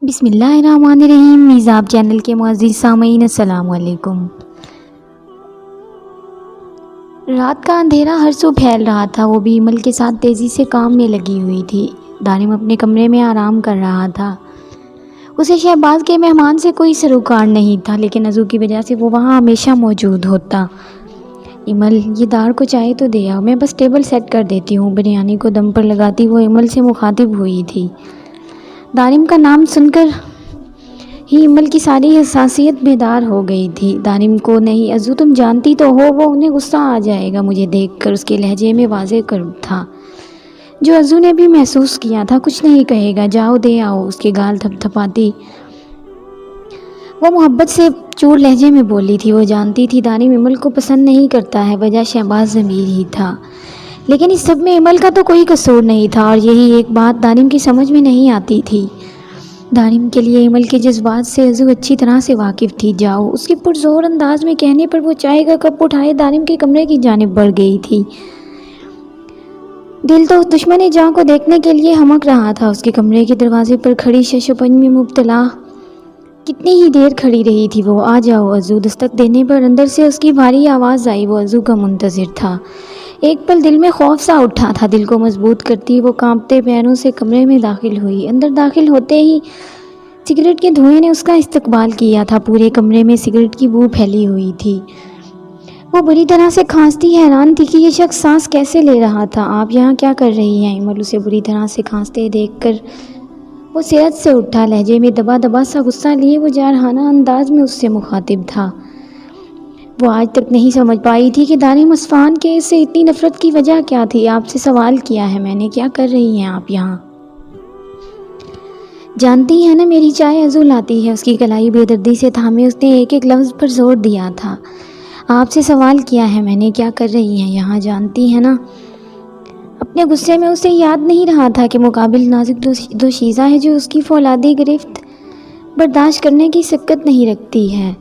بسم اللہ الرحمن الرحیم۔ میزاب چینل کے معزز سامعین السلام علیکم۔ رات کا اندھیرا ہر سو پھیل رہا تھا، وہ بھی ایمل کے ساتھ تیزی سے کام میں لگی ہوئی تھی۔ دارم اپنے کمرے میں آرام کر رہا تھا۔ اسے شہباز کے مہمان سے کوئی سروکار نہیں تھا، لیکن عضو کی وجہ سے وہ وہاں ہمیشہ موجود ہوتا۔ ایمل، یہ دار کو چائے تو دے آؤ، میں بس ٹیبل سیٹ کر دیتی ہوں۔ بریانی کو دم پر لگاتی وہ ایمل سے مخاطب ہوئی تھی۔ دارم کا نام سن کر ہی ایمل کی ساری حساسیت بیدار ہو گئی تھی۔ دارم کو نہیں، عضو تم جانتی تو ہو وہ انہیں غصہ آ جائے گا مجھے دیکھ کر، اس کے لہجے میں واضح کر تھا جو عضو نے بھی محسوس کیا تھا۔ کچھ نہیں کہے گا، جاؤ دے آؤ، اس کے گال تھپ تھپاتی وہ محبت سے چور لہجے میں بولی تھی۔ وہ جانتی تھی دارم ایمل کو پسند نہیں کرتا ہے، وجہ شہباز ضمیر ہی تھا، لیکن اس سب میں ایمل کا تو کوئی قصور نہیں تھا، اور یہی ایک بات دارم کی سمجھ میں نہیں آتی تھی۔ دارم کے لیے ایمل کے جذبات سے عضو اچھی طرح سے واقف تھی۔ جاؤ، اس کے پرزور انداز میں کہنے پر وہ چائے کا کپ اٹھائے دارم کے کمرے کی جانب بڑھ گئی تھی۔ دل تو دشمن جاں کو دیکھنے کے لیے ہمک رہا تھا۔ اس کے کمرے کے دروازے پر کھڑی شش و پنج میں مبتلا کتنی ہی دیر کھڑی رہی تھی وہ۔ آ جاؤ عضو، دستک دینے پر اندر سے اس کی بھاری آواز آئی۔ وہ عضو کا منتظر تھا۔ ایک پل دل میں خوف سا اٹھا تھا، دل کو مضبوط کرتی وہ کانپتے پیروں سے کمرے میں داخل ہوئی۔ اندر داخل ہوتے ہی سگریٹ کے دھوئیں نے اس کا استقبال کیا تھا۔ پورے کمرے میں سگریٹ کی بو پھیلی ہوئی تھی۔ وہ بری طرح سے کھانستی حیران تھی کہ یہ شخص سانس کیسے لے رہا تھا۔ آپ یہاں کیا کر رہی ہیں؟ ایمل اسے بری طرح سے کھانستے دیکھ کر وہ سیرت سے اٹھا، لہجے میں دبا دبا سا غصہ لیے وہ جارحانہ انداز میں اس سے مخاطب تھا۔ وہ آج تک نہیں سمجھ پائی تھی کہ دارم اصفہان کے اس سے اتنی نفرت کی وجہ کیا تھی۔ آپ سے سوال کیا ہے میں نے، کیا کر رہی ہیں آپ یہاں؟ جانتی ہے نا میری چائے عضو لاتی ہے۔ اس کی کلائی بے دردی سے تھامے اس نے ایک ایک لفظ پر زور دیا تھا۔ آپ سے سوال کیا ہے میں نے، کیا کر رہی ہیں یہاں؟ جانتی ہے نا؟ اپنے غصے میں اسے یاد نہیں رہا تھا کہ مقابل نازک دوشیزہ ہے جو اس کی فولادی گرفت برداشت کرنے کی سکت نہیں رکھتی ہے۔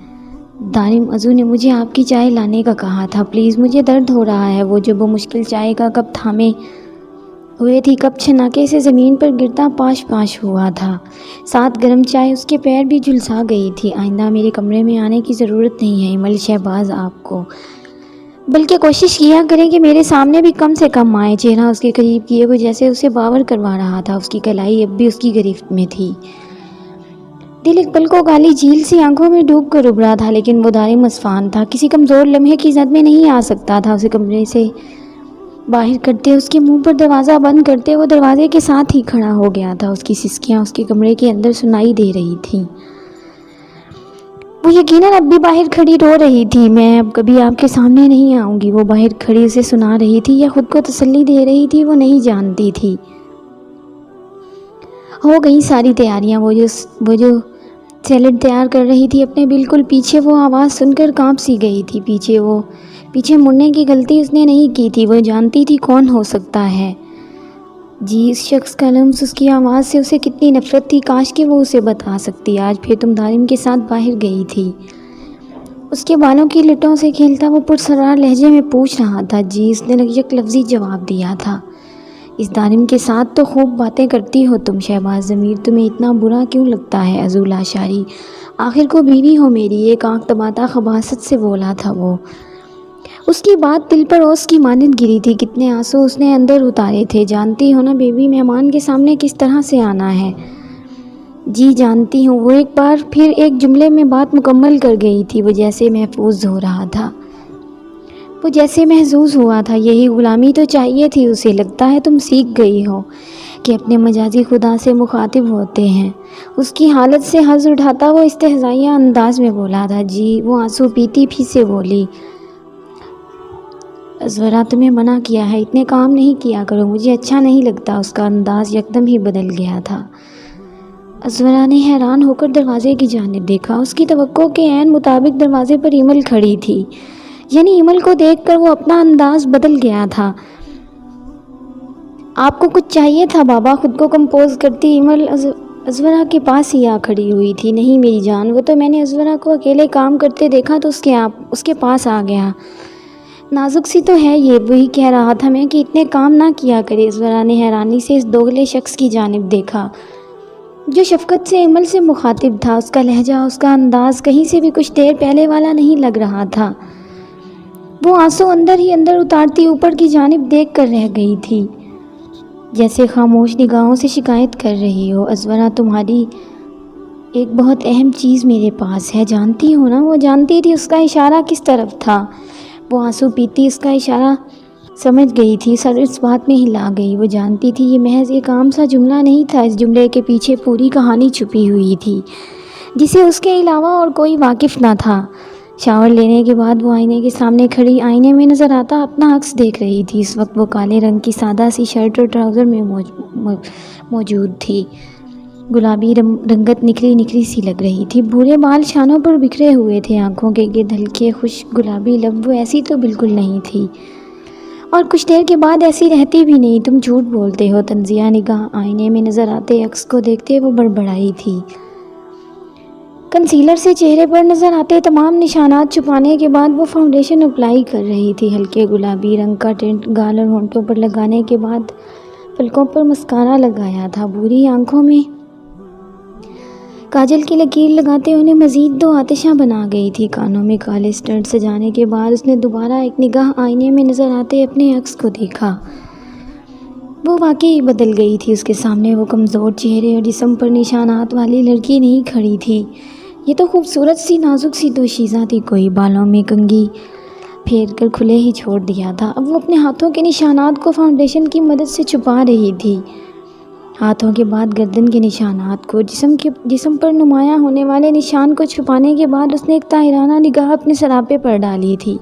دارم، عضو نے مجھے آپ کی چائے لانے کا کہا تھا، پلیز مجھے درد ہو رہا ہے۔ وہ جو بمشکل چائے کا کپ تھامے ہوئے تھی، کپ چھناکے سے زمین پر گرتا پاش پاش ہوا تھا، ساتھ گرم چائے اس کے پیر بھی جھلسا گئی تھی۔ آئندہ میرے کمرے میں آنے کی ضرورت نہیں ہے ایمل، شہباز آپ کو بلکہ کوشش کیا کریں کہ میرے سامنے بھی کم سے کم آئے۔ چہرہ اس کے قریب کیے وہ جیسے اسے باور کروا رہا تھا۔ اس کی کلائی اب بھی اس کی گرفت میں تھی۔ دل ایک پل کو کالی جھیل سی آنکھوں میں ڈوب کر ابھرا تھا، لیکن وہ دارم اصفہان تھا، کسی کمزور لمحے کی زد میں نہیں آ سکتا تھا۔ اسے کمرے سے باہر کرتے، اس کے منہ پر دروازہ بند کرتے وہ دروازے کے ساتھ ہی کھڑا ہو گیا تھا۔ اس کی سسکیاں اس کے کمرے کے اندر سنائی دے رہی تھیں۔ وہ یقیناً اب بھی باہر کھڑی رو رہی تھی۔ میں اب کبھی آپ کے سامنے نہیں آؤں گی، وہ باہر کھڑی اسے سنا رہی تھی یا خود کو تسلی دے رہی تھی وہ نہیں جانتی تھی۔ ہو گئی ساری تیاریاں، وہ جو سیلڈ تیار کر رہی تھی اپنے بالکل پیچھے۔ وہ آواز سن کر کانپ سی گئی تھی۔ پیچھے مڑنے کی غلطی اس نے نہیں کی تھی، وہ جانتی تھی کون ہو سکتا ہے۔ جی، اس شخص کا لمس، اس کی آواز سے اسے کتنی نفرت تھی، کاش کہ وہ اسے بتا سکتی۔ آج پھر تم دارم کے ساتھ باہر گئی تھی؟ اس کے بالوں کی لٹوں سے کھیلتا وہ پرسرار لہجے میں پوچھ رہا تھا۔ جی، اس نے یک لفظی جواب دیا تھا۔ اس دارم کے ساتھ تو خوب باتیں کرتی ہو تم، شہباز ضمیر تمہیں اتنا برا کیوں لگتا ہے؟ عضو لاشاری، آخر کو بیوی ہو میری، ایک آنکھ دباتا خباثت سے بولا تھا وہ۔ اس کی بات دل پر اوس کی مانند گری تھی، کتنے آنسو اس نے اندر اتارے تھے۔ جانتی ہو نا بیوی، مہمان کے سامنے کس طرح سے آنا ہے؟ جی جانتی ہوں۔ وہ ایک بار پھر ایک جملے میں بات مکمل کر گئی تھی، وہ جیسے محظوظ ہوا تھا۔ یہی غلامی تو چاہیے تھی اسے۔ لگتا ہے تم سیکھ گئی ہو کہ اپنے مجازی خدا سے مخاطب ہوتے ہیں۔ اس کی حالت سے حظ اٹھاتا وہ استہزائیہ انداز میں بولا تھا۔ جی، وہ آنسو پیتی پھی سے بولی۔ ازورا، تمہیں منع کیا ہے، اتنے کام نہیں کیا کرو، مجھے اچھا نہیں لگتا۔ اس کا انداز یکدم ہی بدل گیا تھا۔ ازورا نے حیران ہو کر دروازے کی جانب دیکھا۔ اس کی توقع کے عین مطابق دروازے پر ایمل کھڑی تھی، یعنی ایمل کو دیکھ کر وہ اپنا انداز بدل گیا تھا۔ آپ کو کچھ چاہیے تھا بابا؟ خود کو کمپوز کرتی ایمل ازورا کے پاس ہی آ کھڑی ہوئی تھی۔ نہیں میری جان، وہ تو میں نے ازورا کو اکیلے کام کرتے دیکھا تو اس کے پاس آ گیا۔ نازک سی تو ہے یہ، وہی کہہ رہا تھا میں کہ اتنے کام نہ کیا کرے۔ ازورا نے حیرانی سے اس دوگلے شخص کی جانب دیکھا۔ جو شفقت سے عمل سے مخاطب تھا، اس کا لہجہ، اس کا انداز کہیں سے بھی کچھ دیر پہلے والا نہیں لگ رہا تھا۔ وہ آنسو اندر ہی اندر اتارتی اوپر کی جانب دیکھ کر رہ گئی تھی، جیسے خاموش نگاہوں سے شکایت کر رہی ہو، ازورا تمہاری ایک بہت اہم چیز میرے پاس ہے، جانتی ہو نا؟ وہ جانتی تھی اس کا اشارہ کس طرف تھا۔ وہ آنسو پیتی اس کا اشارہ سمجھ گئی تھی، سر اس بات میں ہلا گئی۔ وہ جانتی تھی یہ محض ایک عام سا جملہ نہیں تھا، اس جملے کے پیچھے پوری کہانی چھپی ہوئی تھی جسے اس کے علاوہ اور کوئی واقف نہ تھا۔ شاور لینے کے بعد وہ آئینے کے سامنے کھڑی آئینے میں نظر آتا اپنا عکس دیکھ رہی تھی۔ اس وقت وہ کالے رنگ کی سادہ سی شرٹ اور ٹراؤزر میں موجود تھی۔ گلابی رنگت نکھری نکھری سی لگ رہی تھی، بھورے بال شانوں پر بکھرے ہوئے تھے، آنکھوں کے گرد ہلکے خشک گلابی لب۔ وہ ایسی تو بالکل نہیں تھی، اور کچھ دیر کے بعد ایسی رہتی بھی نہیں۔ تم جھوٹ بولتے ہو، تنزیہ نگاہ آئینے میں نظر آتے عکس کو دیکھتے وہ بڑبڑائی تھی۔ کنسیلر سے چہرے پر نظر آتے تمام نشانات چھپانے کے بعد وہ فاؤنڈیشن اپلائی کر رہی تھی۔ ہلکے گلابی رنگ کا ٹنٹ گال اور ہونٹوں پر لگانے کے بعد پلکوں پر مسکارا لگایا تھا۔ بھوری آنکھوں میں کاجل کی لکیر لگاتے انہیں مزید دو آتشاں بنا گئی تھی۔ کانوں میں کالے اسٹڈ سجانے کے بعد اس نے دوبارہ ایک نگاہ آئینے میں نظر آتے اپنے عکس کو دیکھا۔ وہ واقعی بدل گئی تھی۔ اس کے سامنے وہ کمزور چہرے اور جسم پر نشانات والی لڑکی نہیں کھڑی تھی، یہ تو خوبصورت سی نازک سی دوشیزہ تھی، کوئی بالوں میں کنگھی پھیر کر کھلے ہی چھوڑ دیا تھا۔ اب وہ اپنے ہاتھوں کے نشانات کو فاؤنڈیشن کی مدد سے چھپا رہی تھی، ہاتھوں کے بعد گردن کے نشانات کو، جسم پر نمایاں ہونے والے نشان کو چھپانے کے بعد اس نے ایک طاہرانہ نگاہ اپنے سراپے پر ڈالی تھی۔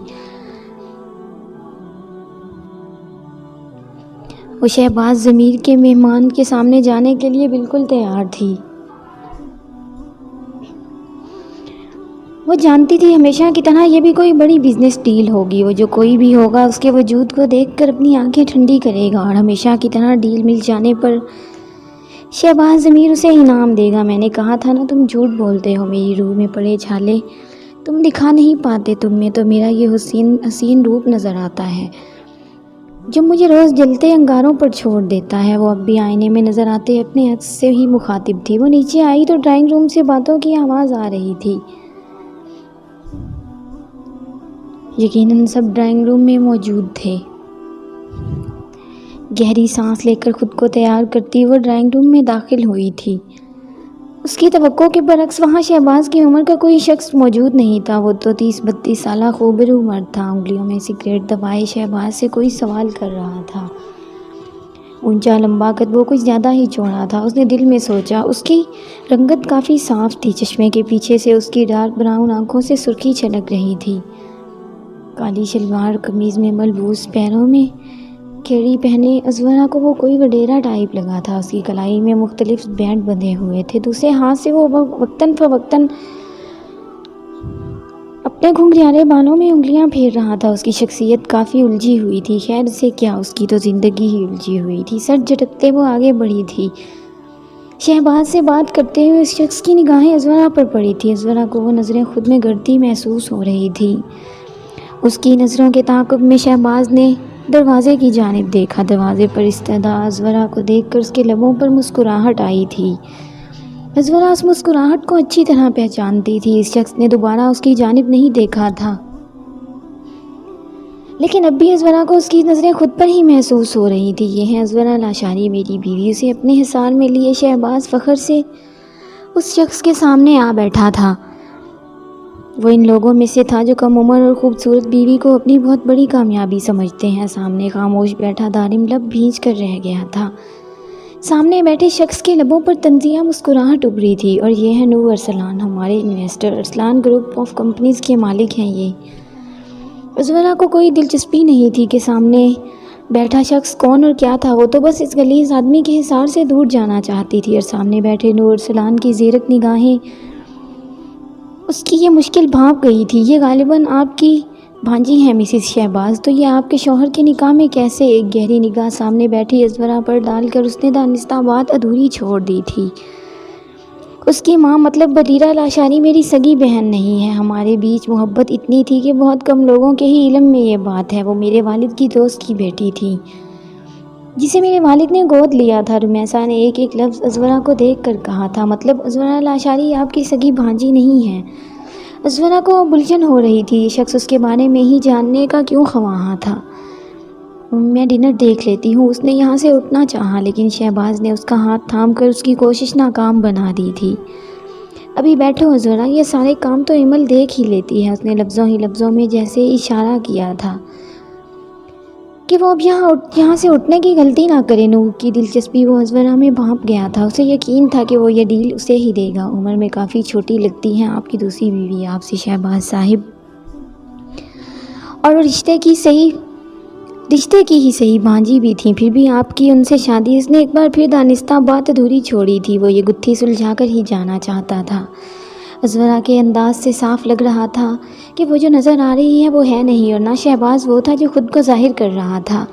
وہ شہباز ضمیر کے مہمان کے سامنے جانے کے لیے بالکل تیار تھی۔ وہ جانتی تھی ہمیشہ کی طرح یہ بھی کوئی بڑی بزنس ڈیل ہوگی، وہ جو کوئی بھی ہوگا اس کے وجود کو دیکھ کر اپنی آنکھیں ٹھنڈی کرے گا، اور ہمیشہ کی طرح ڈیل مل جانے پر شہباز ضمیر اسے انعام دے گا۔ میں نے کہا تھا نا تم جھوٹ بولتے ہو، میری روح میں پڑے چھالے تم دکھا نہیں پاتے، تم میں تو میرا یہ حسین روپ نظر آتا ہے جو مجھے روز جلتے انگاروں پر چھوڑ دیتا ہے۔ وہ اب بھی آئینے میں نظر آتے اپنے عکس سے ہی مخاطب تھی۔ وہ نیچے آئی تو ڈرائنگ روم سے باتوں کی آواز آ رہی تھی، یقیناً سب ڈرائنگ روم میں موجود تھے۔ گہری سانس لے کر خود کو تیار کرتی وہ ڈرائنگ روم میں داخل ہوئی تھی۔ اس کی توقع کے برعکس وہاں شہباز کی عمر کا کوئی شخص موجود نہیں تھا۔ وہ تو 30-32 سالہ خوبرو مرد تھا، انگلیوں میں سگریٹ دبائے شہباز سے کوئی سوال کر رہا تھا۔ اونچا لمبا قد، وہ کچھ زیادہ ہی چوڑا تھا، اس نے دل میں سوچا۔ اس کی رنگت کافی صاف تھی، چشمے کے پیچھے سے اس کی ڈارک براؤن آنکھوں سے سرخی چھلک رہی تھی۔ کالی شلوار قمیض میں ملبوس، پیروں میں کیڑی پہنے ازورا کو وہ کوئی وڈیرا ٹائپ لگا تھا۔ اس کی کلائی میں مختلف بینڈ بندھے ہوئے تھے، دوسرے ہاتھ سے وہ وقتاً فوقتاً اپنے گھنگریالے بالوں میں انگلیاں پھیر رہا تھا۔ اس کی شخصیت کافی الجھی ہوئی تھی، خیر سے کیا، اس کی تو زندگی ہی الجھی ہوئی تھی۔ سر جھٹکتے وہ آگے بڑھی تھی، شہباز سے بات کرتے ہوئے اس شخص کی نگاہیں ازورا پر پڑی تھی۔ ازورا کو وہ نظریں خود میں گڑتی محسوس ہو رہی تھی۔ اس کی نظروں کے تعاقب میں شہباز نے دروازے کی جانب دیکھا۔ دروازے پر ایستادہ ازورا کو دیکھ کر اس کے لبوں پر مسکراہٹ آئی تھی۔ ازورا اس مسکراہٹ کو اچھی طرح پہچانتی تھی، اس شخص نے دوبارہ اس کی جانب نہیں دیکھا تھا، لیکن اب بھی ازورا کو اس کی نظریں خود پر ہی محسوس ہو رہی تھی۔ یہ ہے ازورا لاشاری، میری بیوی۔ اسے اپنے حصار میں لیے شہباز فخر سے اس شخص کے سامنے آ بیٹھا تھا۔ وہ ان لوگوں میں سے تھا جو کم عمر اور خوبصورت بیوی کو اپنی بہت بڑی کامیابی سمجھتے ہیں۔ سامنے خاموش بیٹھا دارم لب بھینچ کر رہ گیا تھا۔ سامنے بیٹھے شخص کے لبوں پر طنزیہ مسکراہٹ ابھری تھی۔ اور یہ ہے نور ارسلان، ہمارے investor, Arsalan group of companies کے مالک ہیں یہ۔ ازورا کو کوئی دلچسپی نہیں تھی کہ سامنے بیٹھا شخص کون اور کیا تھا، وہ تو بس اس غلیظ آدمی کے حصار سے دور جانا چاہتی تھی۔ اور سامنے بیٹھے نور ارسلان کی زیرک نگاہیں اس کی یہ مشکل بھانپ گئی تھی، یہ غالباً آپ کی بھانجی ہیں مسز شہباز، تو یہ آپ کے شوہر کے نکاح میں کیسے؟ ایک گہری نگاہ سامنے بیٹھی ازورا پر ڈال کر اس نے دانستہ بات ادھوری چھوڑ دی تھی۔ اس کی ماں مطلب بریرہ لاشاری میری سگی بہن نہیں ہے، ہمارے بیچ محبت اتنی تھی کہ بہت کم لوگوں کے ہی علم میں یہ بات ہے، وہ میرے والد کی دوست کی بیٹی تھی۔ جسے میرے والد نے گود لیا تھا۔ رمیسا نے ایک ایک لفظ ازورا کو دیکھ کر کہا تھا، مطلب ازورا لاشاری آپ کی سگی بھانجی نہیں ہے۔ ازورا کو الجھن ہو رہی تھی، یہ شخص اس کے بارے میں ہی جاننے کا کیوں خواہاں تھا۔ میں ڈنر دیکھ لیتی ہوں۔ اس نے یہاں سے اٹھنا چاہا لیکن شہباز نے اس کا ہاتھ تھام کر اس کی کوشش ناکام بنا دی تھی۔ ابھی بیٹھو ازورا، یہ سارے کام تو ایمل دیکھ ہی لیتی ہے۔ اس نے لفظوں ہی لفظوں میں جیسے اشارہ کیا تھا کہ وہ اب یہاں سے اٹھنے کی غلطی نہ کرے۔ نور کی دلچسپی وہ ازورا میں بھانپ گیا تھا۔ اسے یقین تھا کہ وہ یہ ڈیل اسے ہی دے گا۔ عمر میں کافی چھوٹی لگتی ہیں آپ کی دوسری بیوی آپ سے شہباز صاحب، اور وہ رشتے کی ہی صحیح بھانجی بھی تھیں، پھر بھی آپ کی ان سے شادی۔ اس نے ایک بار پھر دانستہ بات ادھوری چھوڑی تھی، وہ یہ گتھی سلجھا کر ہی جانا چاہتا تھا۔ ازورا کے انداز سے صاف لگ رہا تھا کہ وہ جو نظر آ رہی ہے وہ ہے نہیں، اور نہ شہباز وہ تھا جو خود کو ظاہر کر رہا تھا۔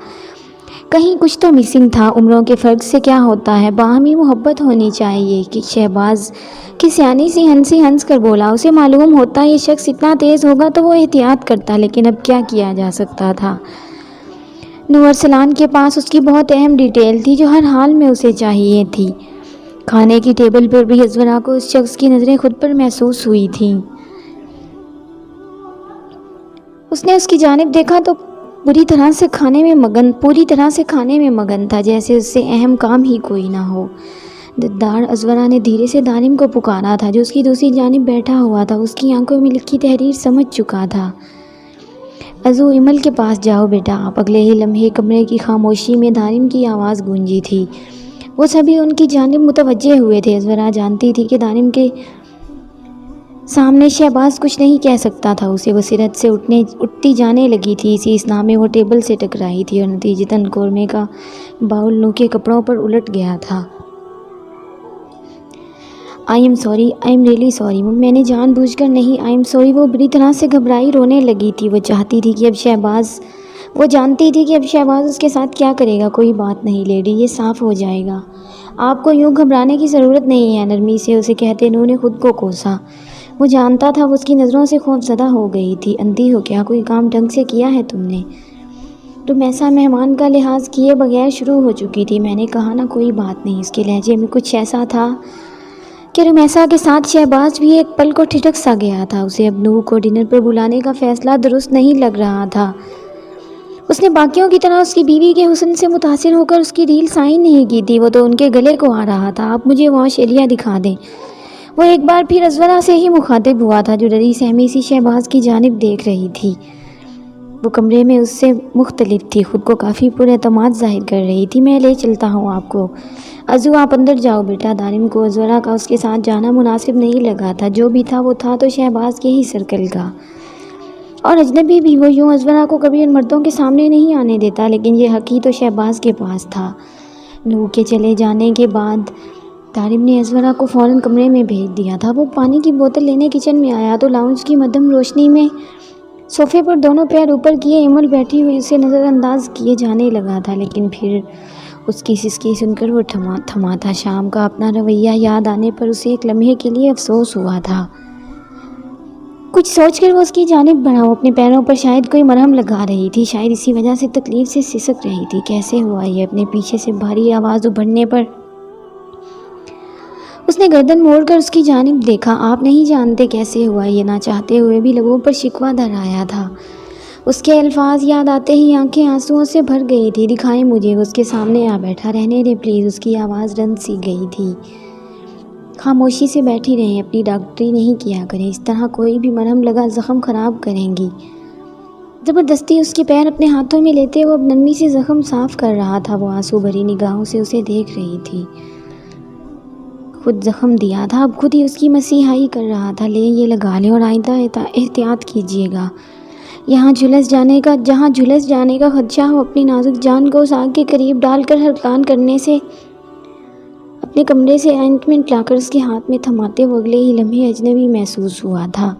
کہیں کچھ تو مسنگ تھا۔ عمروں کے فرق سے کیا ہوتا ہے، باہمی محبت ہونی چاہیے کہ شہباز کی سیانی سی ہنس کر بولا۔ اسے معلوم ہوتا یہ شخص اتنا تیز ہوگا تو وہ احتیاط کرتا، لیکن اب کیا کیا جا سکتا تھا۔ نور ارسلان کے پاس اس کی بہت اہم ڈیٹیل تھی جو ہر حال میں اسے چاہیے تھی۔ کھانے کی ٹیبل پر بھی ازورا کو اس شخص کی نظریں خود پر محسوس ہوئی تھیں۔ اس نے اس کی جانب دیکھا تو پوری طرح سے کھانے میں مگن تھا، جیسے اس سے اہم کام ہی کوئی نہ ہو۔ ددار ازورا نے دھیرے سے دارم کو پکارا تھا جو اس کی دوسری جانب بیٹھا ہوا تھا۔ اس کی آنکھوں میں لکھی تحریر سمجھ چکا تھا۔ ازو ایمل کے پاس جاؤ بیٹا آپ۔ اگلے ہی لمحے کمرے کی خاموشی میں دارم کی آواز گونجی تھی۔ وہ سبھی ان کی جانب متوجہ ہوئے تھے۔ ازورا جانتی تھی کہ دارم کے سامنے شہباز کچھ نہیں کہہ سکتا تھا اسے۔ وہ سرت سے اٹھتی جانے لگی تھی، اسی اسنا میں وہ ٹیبل سے ٹکرائی تھی اور نتیجتاً قورمے کا باؤل نو کے کپڑوں پر الٹ گیا تھا۔ آئی ایم ریئلی سوری، میں نے جان بوجھ کر نہیں، آئی ایم سوری۔ وہ بری طرح سے گھبرائی رونے لگی تھی۔ وہ جانتی تھی کہ اب شہباز اس کے ساتھ کیا کرے گا۔ کوئی بات نہیں لیڈی، یہ صاف ہو جائے گا، آپ کو یوں گھبرانے کی ضرورت نہیں ہے، نرمی سے اسے کہتے نور نے خود کو کوسا۔ وہ جانتا تھا وہ اس کی نظروں سے خوف زدہ ہو گئی تھی۔ اندھی ہو کیا، کوئی کام ڈھنگ سے کیا ہے تم نے؟ رمیسا مہمان کا لحاظ کیے بغیر شروع ہو چکی تھی۔ میں نے کہا نا کوئی بات نہیں۔ اس کے لہجے میں کچھ ایسا تھا کہ رمیسا کے ساتھ شہباز بھی ایک پل کو ٹھٹک سا گیا تھا۔ اسے اب نور کو ڈنر پر بلانے کا فیصلہ درست نہیں لگ رہا تھا۔ اس نے باقیوں کی طرح اس کی بیوی کے حسن سے متاثر ہو کر اس کی ڈیل سائن نہیں کی تھی، وہ تو ان کے گلے کو آ رہا تھا۔ آپ مجھے واش ایریا دکھا دیں۔ وہ ایک بار پھر ازورا سے ہی مخاطب ہوا تھا جو ڈری سہمی سی شہباز کی جانب دیکھ رہی تھی۔ وہ کمرے میں اس سے مختلف تھی، خود کو کافی پر اعتماد ظاہر کر رہی تھی۔ میں لے چلتا ہوں آپ کو۔ ازو آپ اندر جاؤ بیٹا۔ دارم کو ازورا کا اس کے ساتھ جانا مناسب نہیں لگا تھا۔ جو بھی تھا وہ تھا تو شہباز کے ہی سرکل کا، اور اجنبی بھی وہ یوں ازورا کو کبھی ان مردوں کے سامنے نہیں آنے دیتا، لیکن یہ حق ہی تو شہباز کے پاس تھا۔ نور کے چلے جانے کے بعد دارم نے ازورا کو فوراً کمرے میں بھیج دیا تھا۔ وہ پانی کی بوتل لینے کچن میں آیا تو لاؤنج کی مدھم روشنی میں صوفے پر دونوں پیر اوپر کیے ایمل بیٹھی ہوئی اسے نظر انداز کیے جانے لگا تھا، لیکن پھر اس کی سسکی سن کر وہ تھما تھا۔ شام کا اپنا رویہ یاد آنے پر اسے ایک لمحے کے لیے افسوس ہوا تھا۔ کچھ سوچ کر وہ اس کی جانب بڑھا۔ وہ اپنے پیروں پر شاید کوئی مرہم لگا رہی تھی، شاید اسی وجہ سے تکلیف سے سسک رہی تھی۔ کیسے ہوا یہ؟ اپنے پیچھے سے بھاری آواز ابھرنے پر اس نے گردن موڑ کر اس کی جانب دیکھا۔ آپ نہیں جانتے کیسے ہوا یہ؟ نہ چاہتے ہوئے بھی لبوں پر شکوہ در آیا تھا۔ اس کے الفاظ یاد آتے ہی آنکھیں آنسوؤں سے بھر گئی تھی۔ دکھائیں مجھے۔ اس کے سامنے آ بیٹھا۔ رہنے دیں پلیز۔ اس کی آواز رن سی گئی تھی۔ خاموشی سے بیٹھی رہیں، اپنی ڈاکٹری نہیں کیا کریں، اس طرح کوئی بھی مرہم لگا زخم خراب کریں گی۔ زبردستی اس کے پیر اپنے ہاتھوں میں لیتے وہ اب نرمی سے زخم صاف کر رہا تھا۔ وہ آنسو بھری نگاہوں سے اسے دیکھ رہی تھی۔ خود زخم دیا تھا، اب خود ہی اس کی مسیحائی کر رہا تھا۔ لیں یہ لگا لیں اور آئندہ احتیاط کیجیے گا۔ جہاں جھلس جانے کا خدشہ ہو، اپنی نازک جان کو اس آگ کے قریب ڈال کر ہلکان کرنے سے اپنے کمرے سے آئنٹمنٹ لا کر اس کے ہاتھ میں تھماتے وہ اگلے ہی لمحے اجنبی محسوس ہوا تھا۔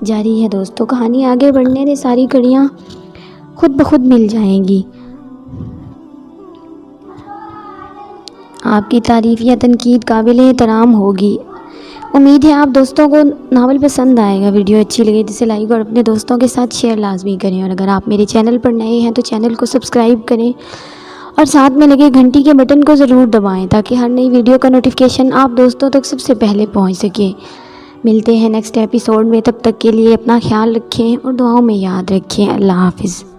جاری ہے دوستوں، کہانی آگے بڑھنے دے، ساری کڑیاں خود بخود مل جائیں گی۔ آپ کی تعریف یا تنقید قابل احترام ہوگی۔ امید ہے آپ دوستوں کو ناول پسند آئے گا۔ ویڈیو اچھی لگے جسے لائک اور اپنے دوستوں کے ساتھ شیئر لازمی کریں، اور اگر آپ میرے چینل پر نئے ہیں تو چینل کو سبسکرائب کریں اور ساتھ میں لگے گھنٹی کے بٹن کو ضرور دبائیں تاکہ ہر نئی ویڈیو کا نوٹیفیکیشن آپ دوستوں تک سب سے پہلے پہنچ سکے۔ ملتے ہیں نیکسٹ ایپیسوڈ میں، تب تک کے لیے اپنا خیال رکھیں اور دعاؤں میں یاد رکھیں۔ اللہ حافظ۔